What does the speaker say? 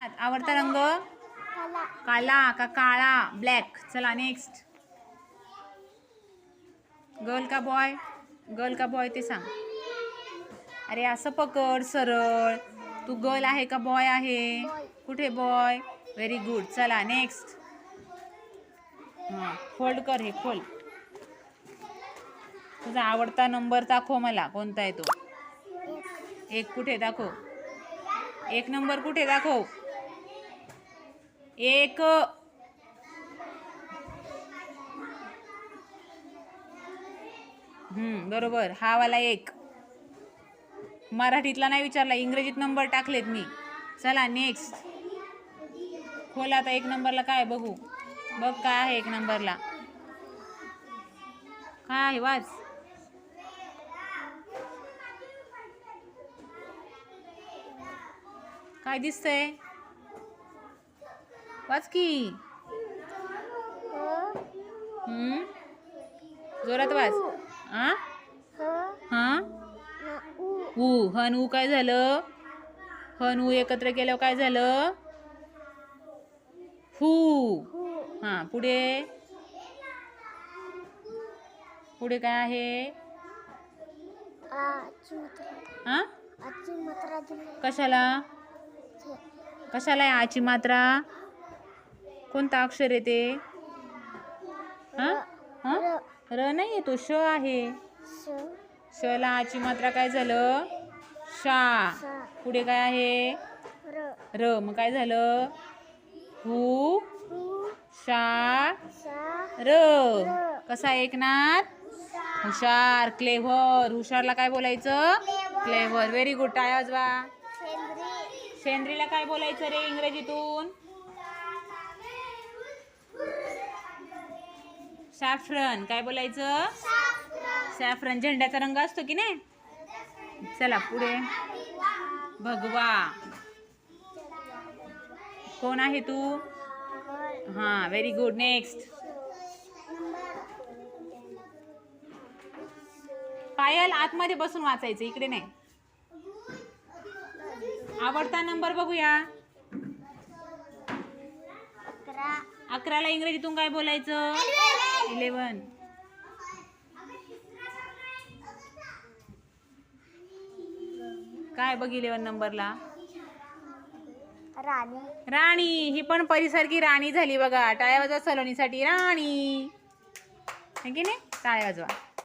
आवडता रंग काला का काळा ब्लॅक. चला नेक्स्ट. गर्ल का बॉय? गर्ल का बॉय ते सांग. अरे असं पकड सरळ. तू गर्ल आहे का बॉय आहे? कुठे बॉय? Very good. चला नेक्स्ट. हां फोल्ड कर, हे खोल. तुझा आवडता नंबर दाखव मला, कोणता आहे तो? एक कुठे दाखव? एक नंबर कुठे दाखव? एक. बरोबर, हा वाला एक. मराठीतला नाही विचारला, इंग्रजीत नंबर टाकलेत मी. चला नेक्स्ट. खोल आता एक नंबरला काय बघू. बघ काय आहे एक नंबरला. काय आहे वाच. काय दिसतंय? वाच की. जोरात वाच. हा ऊ. हन ऊ काय झालं? हन ऊ एकत्र केल्यावर काय झालं? हू. हा पुढे. पुढे काय आहे? हा कशाला? कशाला आहे आची मात्रा? कोणता अक्षर आहे ते? हा हा र नाही, तो श आहे. श ला आची मात्रा काय झालं? शा. पुढे काय आहे? र. मग काय झालं? हू शा र. कसा ऐकणार? हुशार, क्लेव्हर. हुशारला काय बोलायचं? क्लेव्हर. Very good. टाळ्या वाजवा. शेंद्रीला काय बोलायचं रे इंग्रजीतून? सॅफ्रन. काय बोलायचं? सॅफ्रन. झेंड्याचा रंग असतो की नाही? चला पुढे. भगवा. कोण आहे तू? हा व्हेरी गुड. नेक्स्ट. पायल आतमध्ये बसून वाचायचं, इकडे नाही. आवडता नंबर बघूया. 11 ला इंग्रजीतून काय बोलायचं? 11. काय बघ 11 नंबरला? राणी. ही पण परीसारखी राणी झाली बघा. टाळ्या वाजवा सलोनीसाठी. राणी है की नाही? टाळ्या वाजवा.